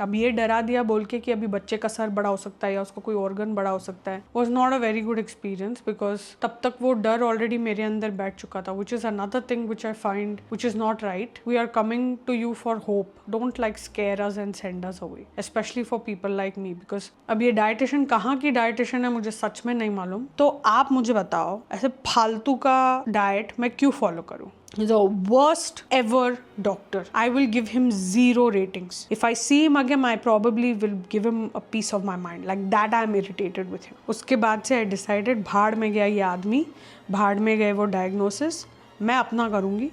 अब ये डरा दिया बोल के कि अभी बच्चे का सर बड़ा हो सकता है या उसको कोई ऑर्गन बड़ा हो सकता है, was not a very good experience because तब तक वो डर ऑलरेडी मेरे अंदर बैठ चुका था, which is another thing which I find which is not right. We are coming to you for hope, don't like scare us and send us away, specially for people like me. Because अब ये dietitian कहाँ की dietitian है मुझे सच में नहीं मालूम. तो आप मुझे बताओ ऐसे फालतू का डाइट मैं क्यों फॉलो करूँ. The worst ever doctor. I will give him 0 ratings. If I see him again, I probably will give him a piece of my mind. Like that, I am irritated with him. उसके बाद से I decided भाड़ में गया ये आदमी, भाड़ में गए वो diagnosis. मैं अपना करूँगी.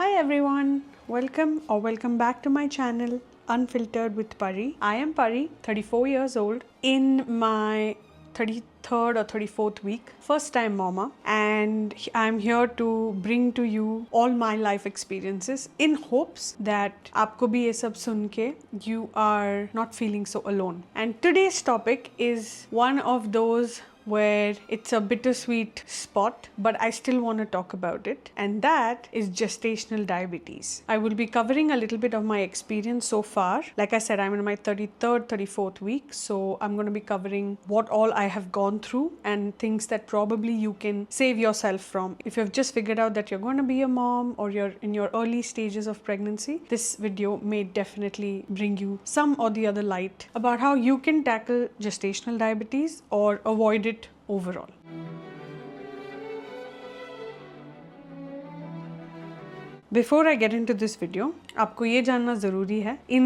Hi everyone, welcome back to my channel, Unfiltered with Pari. I am Pari, 34 years old, in my 33rd or 34th week, first time mama, and I'm here to bring to you all my life experiences in hopes that आपको भी ये सब सुन के you are not feeling so alone. And today's topic is one of those where it's a bittersweet spot, but I still want to talk about it, and that is gestational diabetes. I will be covering a little bit of my experience so far. Like I said, I'm in my 33rd, 34th week, so I'm going to be covering what all I have gone through and things that probably you can save yourself from. If you've just figured out that you're going to be a mom or you're in your early stages of pregnancy, this video may definitely bring you some or the other light about how you can tackle gestational diabetes or avoid it overall. Before I get into this video, आपको ये जानना ज़रूरी है in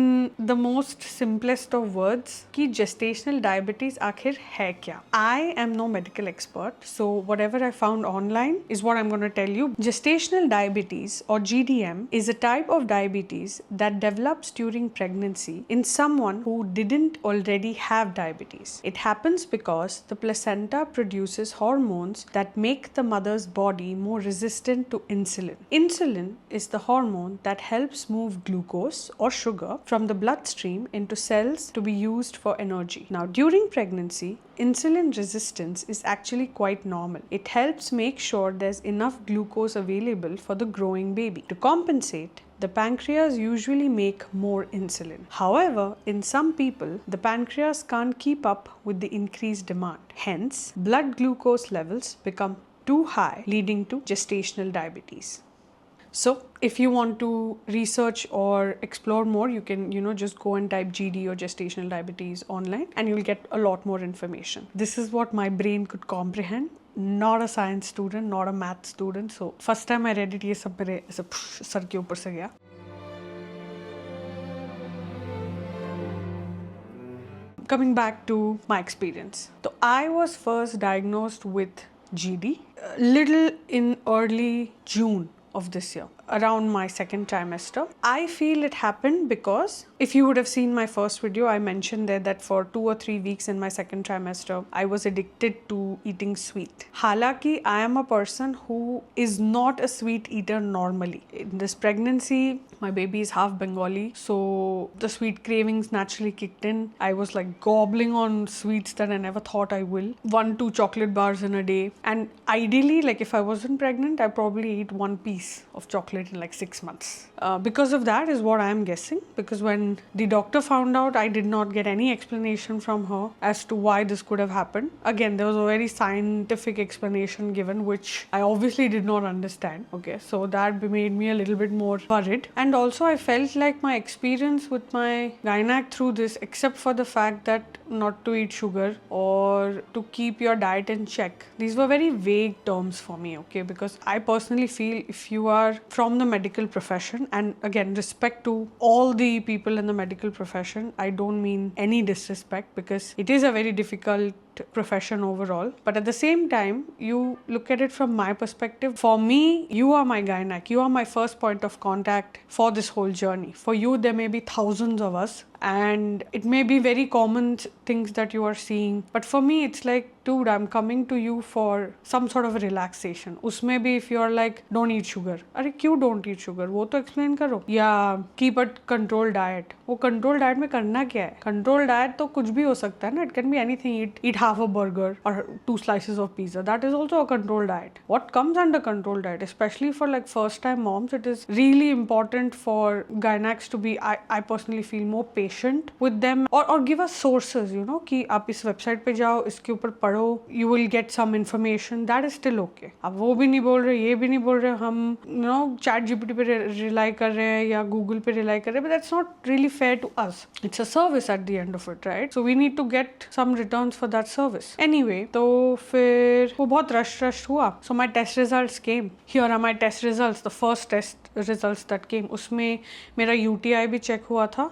the most simplest of words कि gestational diabetes आखिर है क्या. I am no medical expert, so whatever I found online is what I'm going to tell you. Gestational diabetes or GDM is a type of diabetes that develops during pregnancy in someone who didn't already have diabetes. It happens because the placenta produces hormones that make the mother's body more resistant to insulin. Insulin is the hormone that helps move glucose or sugar from the bloodstream into cells to be used for energy. Now, during pregnancy, insulin resistance is actually quite normal. It helps make sure there's enough glucose available for the growing baby. To compensate, the pancreas usually make more insulin. However, in some people, the pancreas can't keep up with the increased demand. Hence, blood glucose levels become too high, leading to gestational diabetes. So if you want to research or explore more, you can, just go and type GD or gestational diabetes online and you'll get a lot more information. This is what my brain could comprehend. Not a science student, not a math student. So first time I read it, ये सब मेरे ऐसे sir के ऊपर से गया. Coming back to my experience. So I was first diagnosed with GD little in early June of this year, around my second trimester. I feel it happened because if you would have seen my first video, I mentioned there that for 2 or 3 weeks in my second trimester, I was addicted to eating sweet. Halaki, I am a person who is not a sweet eater normally. In this pregnancy, my baby is half Bengali, so the sweet cravings naturally kicked in. I was like gobbling on sweets that I never thought I will. 1-2 chocolate bars in a day. And ideally, like if I wasn't pregnant, I probably eat 1 piece of chocolate in like 6 months. Because of that is what I am guessing. Because when the doctor found out, I did not get any explanation from her as to why this could have happened. Again, there was a very scientific explanation given, which I obviously did not understand. Okay, so that made me a little bit more worried. And also I felt like my experience with my gynac through this, except for the fact that not to eat sugar or to keep your diet in check, these were very vague terms for me, okay? Because I personally feel if you are from the medical profession, and again, respect to all the people in the medical profession, I don't mean any disrespect because it is a very difficult profession overall, but at the same time, you look at it from my perspective. For me, you are my gynac, you are my first point of contact for this whole journey. For you, there may be thousands of us and it may be very common things that you are seeing, but for me it's like, dude, I'm coming to you for some sort of a relaxation. Usme bhi if you're like, don't eat sugar, अरे क्यों don't eat sugar, वो तो explain करो, या keep a controlled diet. वो controlled diet में करना क्या है? Controlled diet तो कुछ भी हो सकता है ना, it can be anything. Eat half a burger or 2 slices of pizza. That is also a controlled diet. What comes under controlled diet, especially for like first time moms, it is really important for gynacs to be, I personally feel, more patient with them, or give us sources, you know, कि आप इस website पे जाओ, इसके ऊपर पढ़ो, you will get some information. That is still okay. अब वो भी नहीं बोल रहे, ये भी नहीं बोल रहे, हम you know chat GPT पे rely कर रहे हैं या Google पे rely कर रहे हैं, but that's not really fair to us. It's a service at the end of it, right? So we need to get some returns for that service. Anyway, तो फिर वो बहुत rush हुआ. So my test results came. Here are my test results. The first test results that came. उसमें मेरा UTI भी check हुआ था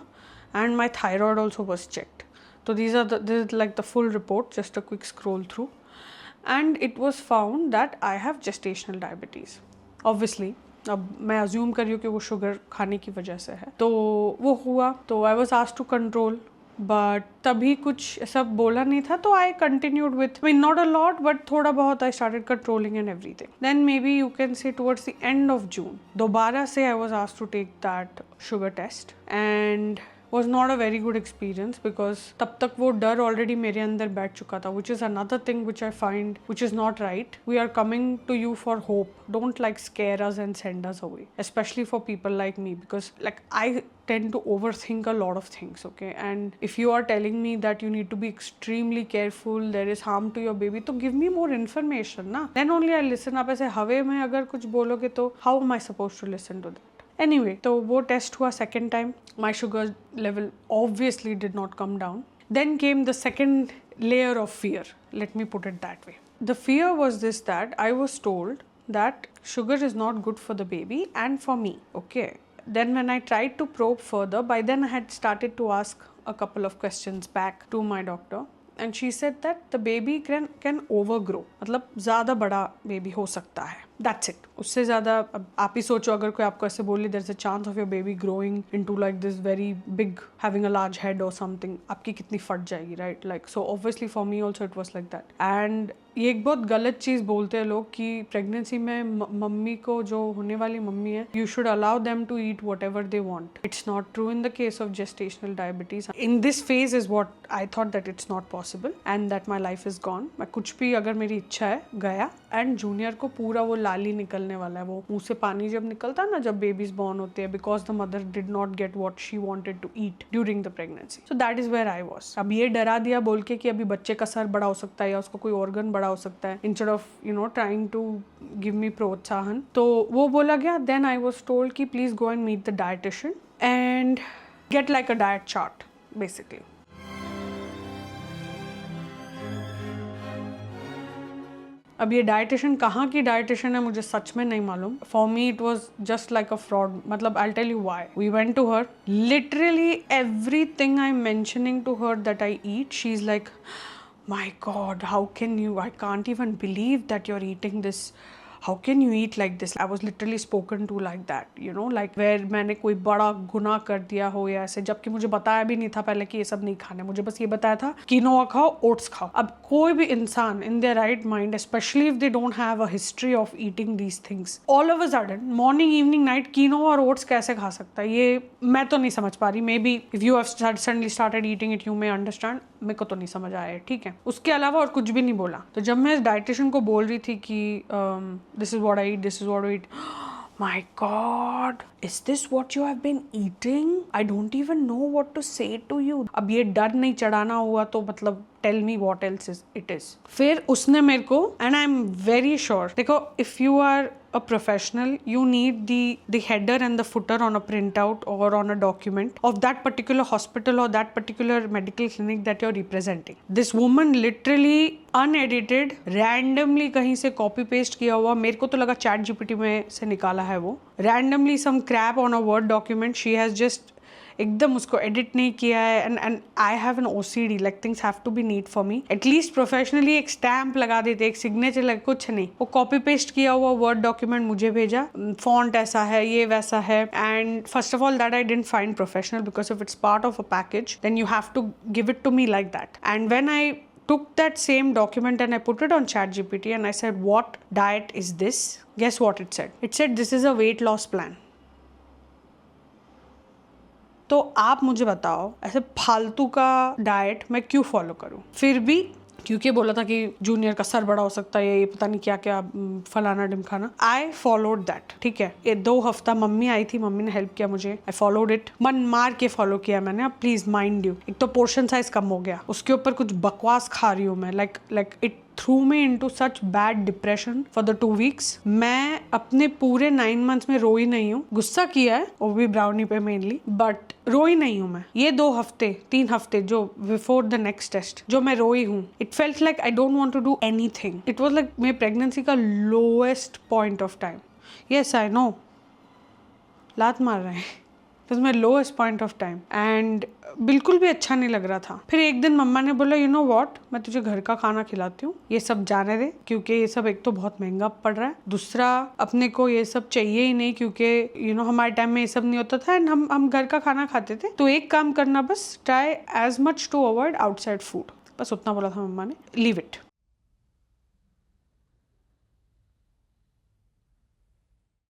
and my thyroid also was checked. So this is like the full report. Just a quick scroll through. And it was found that I have gestational diabetes. Obviously, अब मैं assume कर रही हूँ कि वो शुगर खाने की वजह से है, तो वो हुआ. तो I was asked to control, but तभी कुछ ऐसा बोला नहीं था, तो I continued with, mean not a lot but थोड़ा बहुत I started controlling and everything. Then maybe you can say towards the end of June दोबारा से I was asked to take that sugar test, and was not a very good experience because तब तक वो डर already मेरे अंदर बैठ चुका था, which is another thing which I find which is not right. We are coming to you for hope. Don't like scare us and send us away, especially for people like me, because like I tend to overthink a lot of things, okay? And if you are telling me that you need to be extremely careful, there is harm to your baby, तो give me more information ना, then only I listen. आप ऐसे हवे में अगर कुछ बोलोगे तो how am I supposed to listen to that? Anyway, तो वो टेस्ट हुआ second time. My sugar level obviously did not come down. Then came the second layer of fear. Let me put it that way. The fear was this, that I was told that sugar is not good for the baby and for me, okay? Then when I tried to probe further, by then I had started to ask a couple of questions back to my doctor. And she said that the baby can overgrow, मतलब ज़्यादा बड़ा baby हो सकता है. That's it. उससे ज़्यादा अब आप ही सोचो, अगर कोई आपको ऐसे बोले there's a chance of your baby growing into like this very big, having a large head or something, आपकी कितनी फट जाएगी, right? Like so obviously for me also it was like that. And ये एक बहुत गलत चीज़ बोलते हैं लोग कि प्रेगनेंसी में मम्मी को, जो होने वाली मम्मी है, you should allow them to eat whatever they want. It's not true in the case of gestational diabetes. In this phase is what I thought that it's not possible and that my life is gone. मैं कुछ भी अगर मेरी इच्छा है गया, and junior को पूरा वो लाली निकलने वाला है, वो मुंह से पानी जब निकलता है ना जब बेबीज बॉर्न होते हैं, because the mother did not get what she wanted to eat during the pregnancy. So that is where I was. अब ये डरा दिया बोल के कि अभी बच्चे का सर बड़ा हो सकता है या उसको कोई ऑर्गन बड़ा हो सकता है, instead of you know trying to give me प्रोत्साहन, तो वो बोला गया. देन आई वाज टोल्ड कि please go and meet the dietitian and get like a diet chart basically. अब ये डाइटिशियन कहाँ की डाइटिशियन है मुझे सच में नहीं मालूम. For me it was just like a fraud. मतलब I tell you why. We went to her, literally everything I am mentioning to her that I eat, she is like, my god, how can you, I can't even believe that you're eating this, how can you eat like this? I was literally spoken to like that, you know, like where मैंने कोई बड़ा गुनाह कर दिया हो या ऐसे, जबकि मुझे बताया भी नहीं था पहले कि ये सब नहीं खाने. मुझे बस ये बताया था कीनोआ खाओ, ओट्स खाओ. अब कोई भी इंसान in their right mind, especially if they don't have a history of eating these things, all of a sudden morning evening night quinoa और ओट्स कैसे खा सकता है, ये मैं तो नहीं समझ पा रही. May be if you have suddenly started eating it you may understand. मेरे को तो नहीं समझ आया, ठीक है. उसके अलावा और कुछ भी नहीं बोला. तो जब मैं डाइटिशियन को बोल रही थी कि this is what I eat, this is what I eat, my god, is this what you have been eating? I don't even know what to say to you. अब ये डर नहीं चढ़ाना हुआ तो मतलब tell me what else is it is. फिर उसने मेरे को, and I'm very sure, देखो, if you are a professional, you need the header and the footer on a printout or on a document of that particular hospital or that particular medical clinic that you're representing. This woman literally unedited, randomly कहीं से copy paste किया हुआ, मेरे को तो लगा chat GPT में से निकाला है वो, randomly some crap on a word document she has just एकदम उसको एडिट नहीं किया है. And I have an OCD, like things have to be neat for me. At least professionally एक स्टैम्प लगा देते, एक सिग्नेचर लगा, कुछ नहीं. वो कॉपी पेस्ट किया हुआ वर्ड डॉक्यूमेंट मुझे भेजा, फॉन्ट ऐसा है, ये वैसा है. And first of all that I didn't find professional, because if it's part of a package then you have to give it to me like that. And when I took that same document and I put it on ChatGPT and I said, what diet is this? Guess what it said? It said, this is a weight loss plan. तो आप मुझे बताओ, ऐसे फालतू का diet मैं क्यों follow करूं? फिर भी क्योंकि बोला था कि जूनियर का सर बड़ा हो सकता है, ये पता नहीं क्या क्या फलाना ढिमकाना। आई फॉलोड दैट, ठीक है। ये 2 हफ्ता मम्मी आई थी, मम्मी ने हेल्प किया मुझे, आई फॉलोड इट, मन मार के फॉलो किया मैंने। अब प्लीज माइंड यू, एक तो पोर्शन साइज कम हो गया, उसके ऊपर कुछ बकवास खा रही हूँ मैं, like it through me into such bad depression for the 2 weeks। मैं अपने पूरे 9 months में रोई नहीं हूँ, गुस्सा किया है वो भी ब्राउनी पे मेनली, बट रोई नहीं हूँ मैं। ये 2 हफ्ते 3 हफ्ते जो बिफोर द नेक्स्ट टेस्ट जो मैं रोई हूँ, it felt like I don't want to do anything. It was like मेरी प्रेगनेंसी का lowest point of time. Yes I know, लात मार रहे हैं, it was my lowest point of time and बिल्कुल भी अच्छा नहीं लग रहा था। फिर एक दिन मम्मा ने बोला यू नो व्हाट, मैं तुझे घर का खाना खिलाती हूँ, ये सब जाने दे, क्योंकि ये सब एक तो बहुत महंगा पड़ रहा है, दूसरा अपने को ये सब चाहिए ही नहीं, क्योंकि हमारे टाइम में ये सब नहीं होता था एंड हम घर का खाना खाते थे। तो एक काम करना, बस try as much to avoid outside food, बस उतना बोला था मम्मा ने, लीव इट।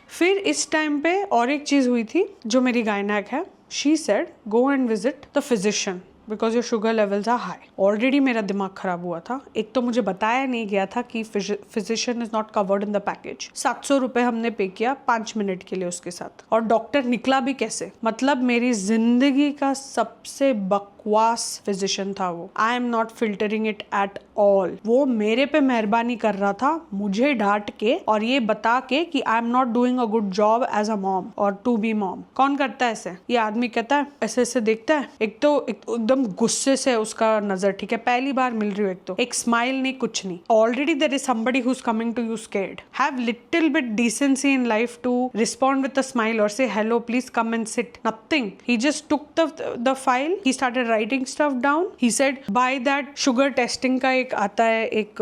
फिर इस टाइम पे और एक चीज हुई थी जो मेरी गायनेक है, she said go and visit the physician because your sugar levels are high. Already मेरा दिमाग खराब हुआ था, एक तो मुझे बताया नहीं गया था कि physician is not covered in the package. 700 रुपए हमने पे किया 5 मिनट के लिए उसके साथ, और डॉक्टर निकला भी कैसे, मतलब मेरी जिंदगी का सबसे बकवास फिजिशियन था वो। आई am not filtering it at all. वो मेरे पे मेहरबानी कर रहा था, मुझे डांट के और ये बता के कि I am not doing a good job as a mom और टू बी मॉम। कौन करता है ऐसे? ये आदमी कहता है, ऐसे ऐसे देखता है, एक तो एकदम गुस्से से उसका नजर, ठीक है, पहली बार मिल रही हो, एक तो एक स्माइल नहीं, कुछ नहीं। Already there is somebody who is coming to you scared. Have little bit decency in life to respond with a smile और say hello please come and sit. Nothing, he just took the file, he started writing stuff down. He said buy that sugar testing का एक आता है एक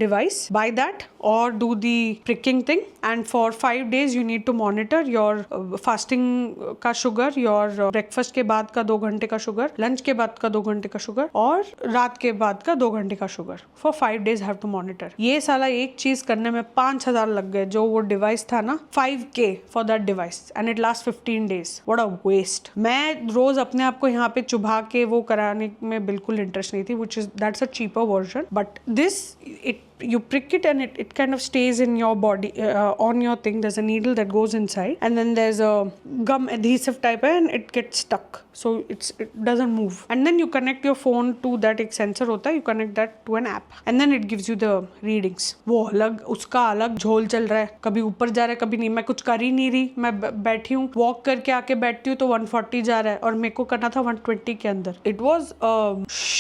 device, buy that or do the pricking thing and for 5 days you need to monitor your fasting का sugar, your breakfast के बाद का 2 घंटे का sugar, lunch के बाद का 2 घंटे का sugar और रात के बाद का 2 घंटे का sugar for 5 days have to monitor। ये साला एक चीज करने में 5000 लग गए, जो वो डिवाइस था ना 5K for that device and it lasts 15 days। what a waste। मैं रोज अपने आप को यहाँ पे चुभा के वो कराने में बिल्कुल इंटरेस्ट नहीं थी, which is that's a cheaper version, but this it you prick it and it kind of stays in your body on your thing. There's a needle that goes inside and then there's a gum adhesive type and it gets stuck, so it doesn't move, and then you connect your phone to that, एक sensor होता है, you connect that to an app and then it gives you the readings। वो अलग, उसका अलग झोल चल रहा है, कभी ऊपर जा रहा है कभी नहीं। मैं कुछ कर ही नहीं रही, मैं बैठी हूँ, वॉक करके आके बैठती हूँ तो 140 जा रहा है और मेरे को करना था 120 के अंदर। It was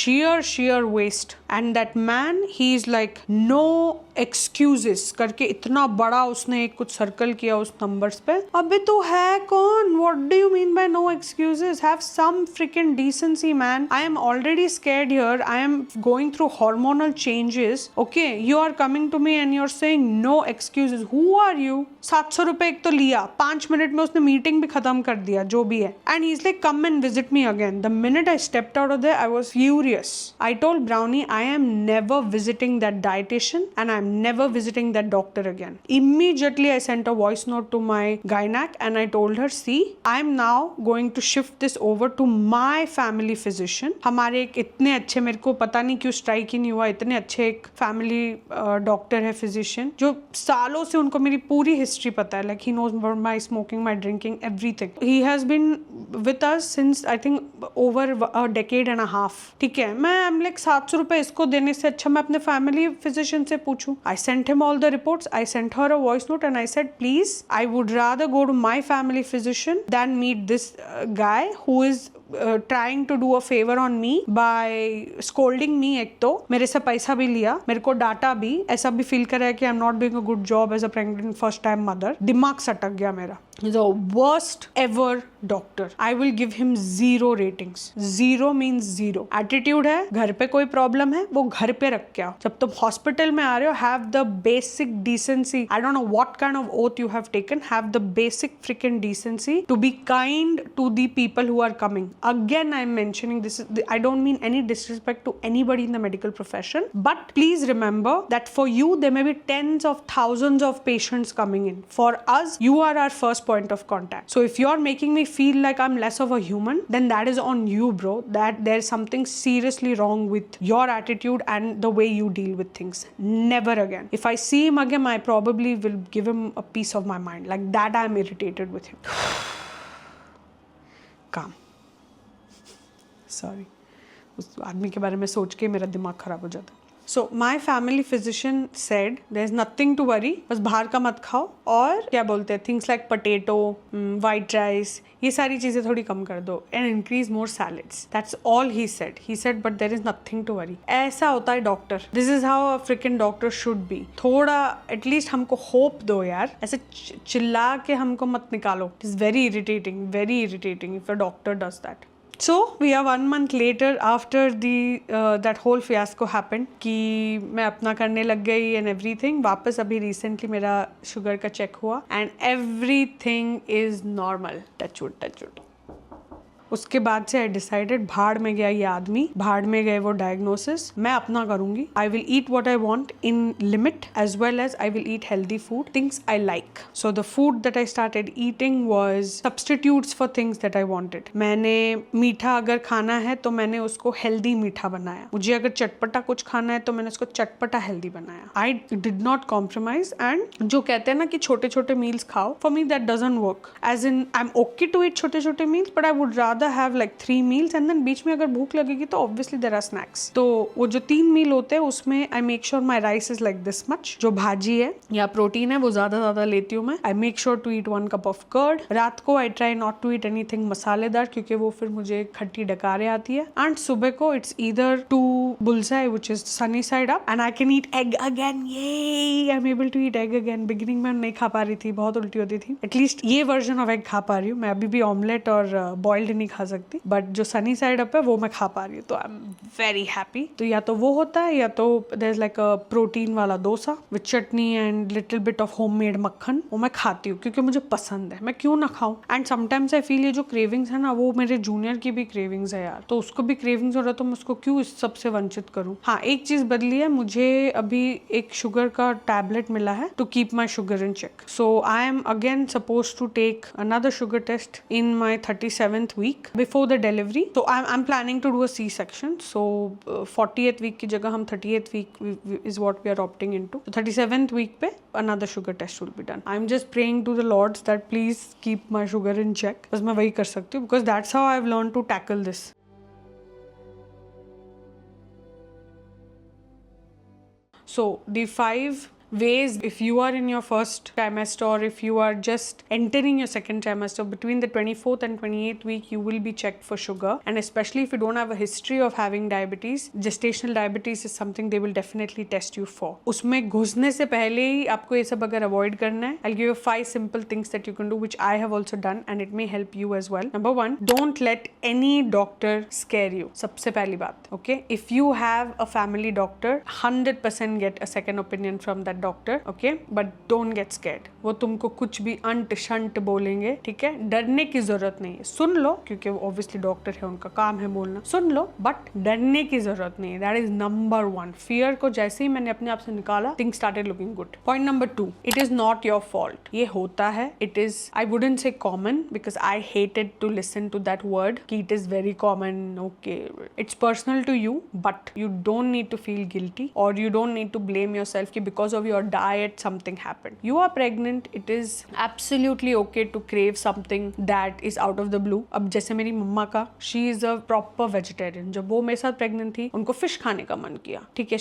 sheer waste and that man he is like no excuses करके इतना बड़ा उसने एक कुछ सर्कल किया उस नंबर्स पे। अबे तू है कौन? What do you mean by no excuses? Have some freaking decency, man. I am already scared here. I am going through hormonal changes. Okay, you are coming to me and you're saying no excuses. Who are you? 700 रुपए एक तो लिया, 5 minute में उसने meeting भी खत्म कर दिया, जो भी है। And he's like, come and visit me again. The minute I stepped out of there, I was furious. I told Brownie, I am never visiting that dietitian and I'm never visiting that doctor again. Immediately I sent a voice note to my gynac and I told her, see, I'm now going to shift this over to my family physician. हमारे एक इतने अच्छे, मेरे को पता नहीं क्यों strike ही नहीं हुआ, इतने अच्छे एक फैमिली डॉक्टर है, फिजिशियन, जो सालों से उनको मेरी पूरी हिस्ट्री पता है, like he knows about my smoking, my drinking, everything. He has been with us since I think over a decade and a half. ठीक है, मैं I'm like 700 रुपए इसको देने से अच्छा मैं अपने फैमिली फिजिशियन से पूछूं। I sent him all the reports. I sent her a voice note and I said, please, I would rather go to my family physician than meet this guy who is trying to do a favor on me by scolding me। एक तो मेरे से पैसा भी लिया, मेरे को data भी, ऐसा भी फील कर रहा है कि I am not doing a good job as a pregnant first time mother. दिमाग सटक गया मेरा। The worst ever doctor. I will give him 0 ratings. 0 means 0. Attitude है, घर पे कोई प्रॉब्लम है, वो घर पे रख के आओ। जब तुम हॉस्पिटल में आ रहे हो, have the basic decency. I don't know what kind of oath you have taken. Have the basic freaking decency to be kind to the people who are coming. Again, I'm mentioning this. I don't mean any disrespect to anybody in the medical profession, but please remember that for you there may be tens of thousands of patients coming in. For us, you are our first point of contact. So if you're making me feel like I'm less of a human, then that is on you, bro. That there's something seriously wrong with your attitude and the way you deal with things. Never again. If I see him again, I probably will give him a piece of my mind. Like that, I'm irritated with him. Calm. Sorry. उस आदमी के बारे में सोच के मेरा दिमाग खराब हो जाता है. So my family physician said there's nothing to worry. बस बाहर का मत खाओ और क्या बोलते हैं things like potato, white rice, ये सारी चीज़ें थोड़ी कम कर दो and increase more salads. That's all he said. He said but there is nothing to worry. ऐसा होता है doctor. This is how a freaking doctor should be. थोड़ा at least हमको hope दो यार. ऐसे चिल्ला के हमको मत निकालो. It is very irritating if a doctor does that. So we are 1 month later after the that whole fiasco happened कि मैं अपना करने लग गई and everything. वापस अभी recently मेरा शुगर का चेक हुआ and everything is normal. Touch wood. उसके बाद से आई डिसाइडेड भाड़ में गया ये आदमी, भाड़ में गए वो डायग्नोसिस, मैं अपना करूंगी. I will eat what I want in limit as well as I will eat healthy food, things I like. So the food that I started eating was substitutes for things that I wanted. मैंने मीठा अगर खाना है तो मैंने उसको healthy मीठा बनाया. मुझे अगर चटपटा कुछ खाना है तो मैंने उसको चटपटा हेल्दी बनाया. I did not compromise. And जो कहते हैं ना कि छोटे छोटे मील्स खाओ, for me that doesn't work. As in I am okay to eat छोटे छोटे meals but I would rather have like 3 meals and then बीच में अगर भूख लगेगी तो obviously there are snacks. तो वो जो 3 मील होते हैं उसमें I make sure my rice is like this much. जो भाजी है या प्रोटीन है वो ज्यादा लेती हूँ मैं. I make sure to eat 1 cup of curd. रात को I try not to eat anything मसालेदार क्योंकि वो फिर मुझे खट्टी डकारे आती है. एंड सुबह को it's either to bullseye which is sunny side up and I can eat egg again. Yay! I'm able to eat egg again. Beginning में नहीं खा पा रही थी, बहुत उल्टी होती थी. At least ये version of egg खा पा रही हूँ. मैं अभी भी ऑमलेट और बॉइल्ड नहीं खा सकती, बट जो सनी साइड अप है वो मैं खा पा रही हूँ. तो आई एम वेरी हैप्पी. तो या तो वो होता है या तो there is like a protein वाला dosa with chutney and little bit of homemade makkhan. वो मैं खाती हूँ क्योंकि मुझे पसंद है. मैं क्यों ना खाऊं. एंड समटाइम्स आई फील ये जो क्रेविंग्स है ना वो मेरे जूनियर की भी क्रेविंग्स है यार. तो उसको भी क्रेविंग्स हो रहा है तो मैं उसको क्यों इस सबसे वंचित करूँ. हाँ, एक चीज बदली है. मुझे अभी एक शुगर का टैबलेट मिला है to keep my sugar in check. So I am again suppose to take another sugar test in my 37th week before the delivery. So I'm planning to do a C-section. So 40th week की जगह हम 38th week is what we are opting into. So 37th week पे another sugar test will be done. I'm just praying to the Lords that please keep my sugar in check. बस मैं वही कर सकती हूँ because that's how I've learned to tackle this. So the 5 ways, if you are in your first trimester or if you are just entering your second trimester, between the 24th and 28th week you will be checked for sugar. And especially if you don't have a history of having diabetes, gestational diabetes is something they will definitely test you for. उसमें घुसने से पहले ही आपको ये सब अगर avoid करना है, I'll give you 5 simple things that you can do which I have also done and it may help you as well. Number 1, don't let any doctor scare you. सबसे पहली बात, okay? If you have a family doctor, 100% get a second opinion from that doctor, okay, but don't get scared. वो तुमको कुछ भी अंट shunt बोलेंगे, ठीक है, डरने की जरूरत नहीं है. सुन लो क्योंकि वो ऑब्वियसली डॉक्टर है, उनका काम है बोलना. सुन लो बट डरने की जरूरत नहीं है. That is number 1. फियर को जैसे ही मैंने अपने आप से निकाला, things started looking good. Point number 2, it is not your fault. ये होता है, it is, I wouldn't say common because I hated to listen to that word कि it is very common. Okay, it's personal to you but you don't need to feel guilty और you don't need to blame yourself कि because of your diet something happened. You are pregnant. It is absolutely okay to crave something that is out of the blue. अब जैसे मेरी मम्मा का, she is a proper vegetarian. जब वो मेरे साथ pregnant थी, उनको fish खाने का मन किया, ठीक है.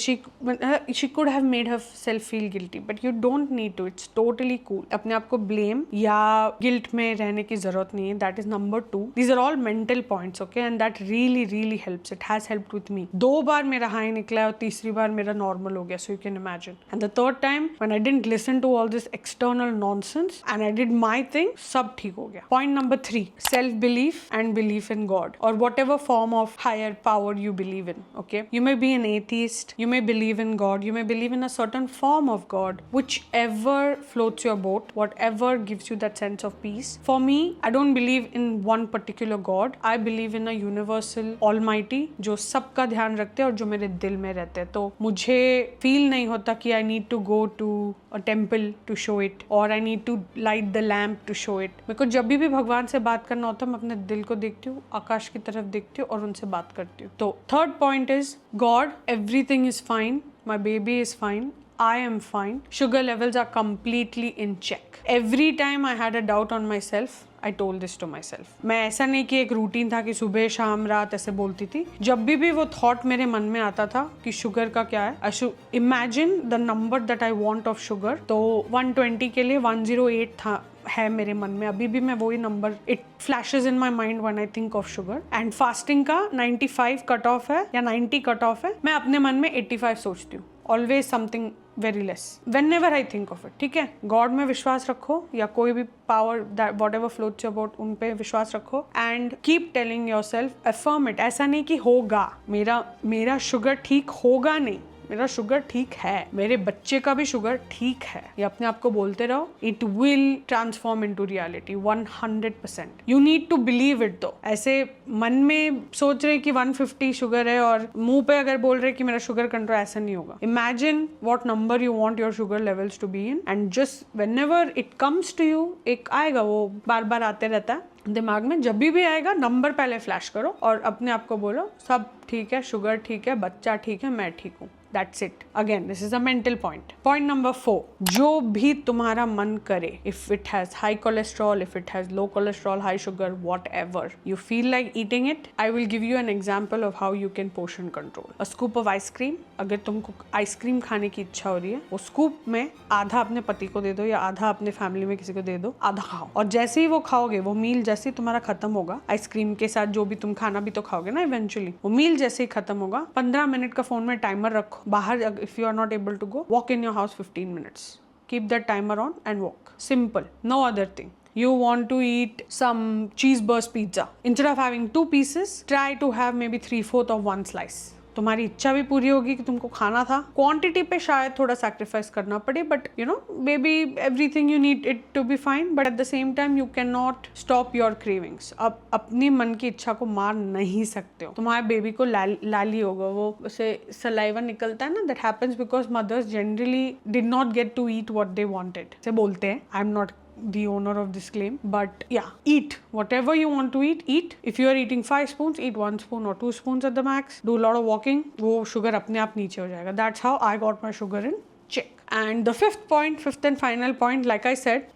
She could have made herself feel guilty, but you don't need to. It's totally cool. अपने आप को blame या guilt में रहने की जरूरत नहीं है. That is number 2. These are all mental points, okay, and that really helps. It has helped with me. 2 बार मेरा हाई निकला और तीसरी बार मेरा नॉर्मल हो गया. So you can imagine. And the third time when I didn't listen to all this external nonsense and I did my thing, सब ठीक हो गया. Point number 3, self belief and belief in God or whatever form of higher power you believe in. Okay, you may be an atheist, you may believe in God, you may believe in a certain form of God, whichever floats your boat, whatever gives you that sense of peace. For me, I don't believe in one particular God. I believe in a universal almighty जो सबका ध्यान रखते हैं और जो मेरे दिल में रहते हैं. तो मुझे फील नहीं होता कि I need to go to a temple to show it, or I need to light the lamp to show it. मेरे को जब भी भगवान से बात करना होता है मैं अपने दिल को देखती हूँ, आकाश की तरफ देखती हूँ और उनसे बात करती हूँ. तो third point is God, everything is fine, my baby is fine, I am fine, sugar levels are completely in check. Every time I had a doubt on myself, I told this to myself. मैं ऐसा नहीं कि एक routine था कि सुबह शाम रात ऐसे बोलती थी. जब भी वो थॉट मेरे मन में आता था कि शुगर का क्या है, I should imagine the number that I want of sugar. तो 120 के लिए 108 था है मेरे मन में. अभी भी मैं वही number, it flashes in my mind when I think of sugar. And fasting का 95 कट ऑफ है या 90 कट ऑफ है. मैं अपने मन में 85 सोचती हूँ. Always something very less when ever I think of it. ठीक है, गॉड में विश्वास रखो या कोई भी power what ever floats your boat, उन पे विश्वास रखो and keep telling your self, affirm it. ऐसा नहीं कि होगा, मेरा शुगर ठीक होगा नहीं, मेरा शुगर ठीक है, मेरे बच्चे का भी शुगर ठीक है, ये अपने आप को बोलते रहो. It will transform into reality 100%. You need to believe it. दो ऐसे मन में सोच रहे कि 150 शुगर है और मुंह पे अगर बोल रहे कि मेरा शुगर कंट्रोल, ऐसा नहीं होगा. Imagine what number you want your sugar levels to be in and just whenever it comes to you, एक आएगा, वो बार बार आते रहता है दिमाग में. जब भी आएगा नंबर पहले फ्लैश करो और अपने आप को बोलो सब ठीक है, शुगर ठीक है, बच्चा ठीक है, मैं ठीक हूँ. That's it. Again, this is a mental point. Point number 4. जो भी तुम्हारा मन करे, if it has high cholesterol, if it has low cholesterol, high sugar, whatever, you feel like eating it, I will give you an example of how you can portion control. A scoop of ice cream. अगर तुमको ice cream खाने की इच्छा हो रही है, वो scoop में आधा अपने पति को दे दो या आधा अपने फैमिली में किसी को दे दो, आधा खाओ. और जैसे ही वो खाओगे, वो मील जैसे ही तुम्हारा खत्म होगा, आइसक्रीम के साथ जो भी तुम खाना भी तो खाओगे ना इवेंचुअली, वो मील जैसे ही खत्म होगा, 15 मिनट का फोन में टाइमर रखो. बाहर if you are not able to go, walk in your house 15 minutes. Keep that timer on and walk. Simple. No other thing. You want to eat some cheeseburger pizza. Instead of having 2 pieces, try to have maybe 3/4 of 1 slice. तुम्हारी इच्छा भी पूरी होगी कि तुमको खाना था. Quantity पे शायद थोड़ा सैक्रिफाइस करना पड़े, but you know baby everything you need it to be fine, but at the same time you can not stop your cravings. अब अपनी मन की इच्छा को मार नहीं सकते हो. तुम्हारे बेबी को लाली होगा, वो उसे सलाइवा निकलता है ना, that happens because mothers generally did not get to eat what they wanted. से बोलते हैं, I am not the owner of this claim, but yeah, eat whatever you want to eat. If you are eating 5 spoons, eat 1 spoon or 2 spoons at the max. Do a lot of walking, वो sugar अपने आप नीचे हो जाएगा. That's how I got my sugar in check. And the fifth and final point, like I said,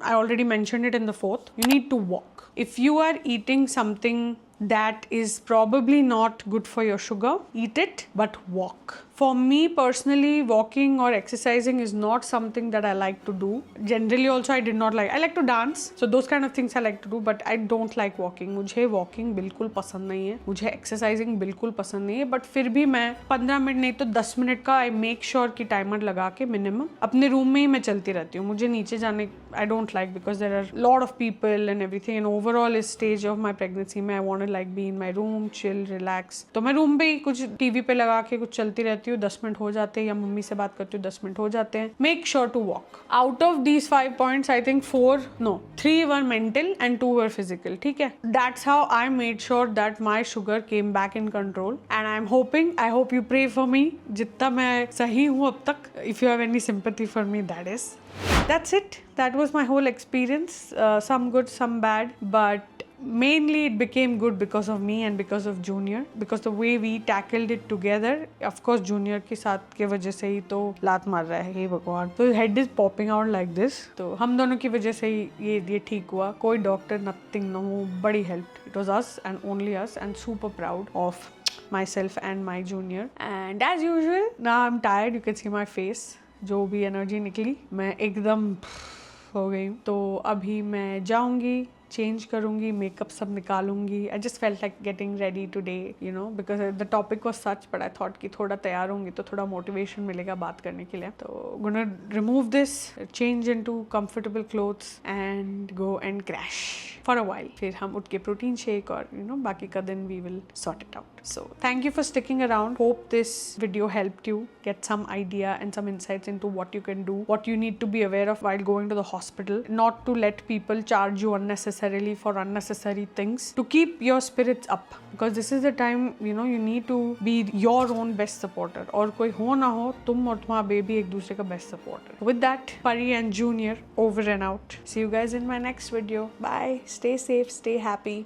I already mentioned it in the 4th, you need to walk. If you are eating something that is probably not good for your sugar, eat it, but walk. For me personally, walking or exercising is not something that I like to do. Generally also I did not like. I like to dance, so those kind of things I like to do, but I don't like walking. मुझे walking बिल्कुल पसंद नहीं है, मुझे exercising बिल्कुल पसंद नहीं है, but फिर भी मैं 15 मिनट नहीं तो 10 मिनट का I make sure कि टाइमर लगा के मिनिमम अपने रूम में ही मैं चलती रहती हूँ. मुझे नीचे जाने I don't like because there are lot of people and everything, and overall इस stage of my pregnancy में I want to like be in my room, chill, relax. तो मैं रूम पे ही कुछ टीवी पे लगा के कुछ चलती रहती हूँ. 10 मिनट हो जाते हैं या मम्मी से बात करती हूँ, 10 मिनट हो जाते हैं. Make sure to walk. Out of these 5 points I think 3 were mental and 2 were physical. ठीक है, that's how I made sure that my sugar came back in control and I am hoping, I hope you pray for me. जितना मैं सही हूँ अब तक, if you have any sympathy for me, that is that's it. That was my whole experience. Some good, some bad, but mainly it became good because of me and because of Junior, because the way we tackled it together. Of course Junior के साथ के वजह से ही तो लात मार रहा है, हे भगवान. तो head is popping out like this. तो हम दोनों की वजह से ही ये ठीक हुआ. कोई डॉक्टर नथिंग, नो बड़ी help. It was us and only us, and super proud of myself and my Junior. And as usual, now I'm tired. You can see my face. जो भी एनर्जी निकली, मैं एकदम हो गई. तो अभी मैं जाऊंगी, चेंज करूंगी, मेकअप सब निकालूंगी. I just felt like getting ready today, you know, because the topic was such, but I thought कि थोड़ा तैयार होंगी तो थोड़ा मोटिवेशन मिलेगा बात करने के लिए. तो gonna remove this, change into comfortable clothes and go and crash for a while. फिर हम उठ के प्रोटीन शेक और यू नो बाकी का दिन we will sort it out. So thank you for sticking around. Hope this video helped you get some idea and some insights into what you can do, what you need to be aware of while going to the hospital, not to let people charge you unnecessarily for unnecessary things, to keep your spirits up, because this is the time, you know, you need to be your own best supporter. और कोई हो ना हो, तुम और तुम्हारा baby एक दूसरे का best supporter. With that, Pari and Junior over and out. See you guys in my next video. Bye. Stay safe, stay happy.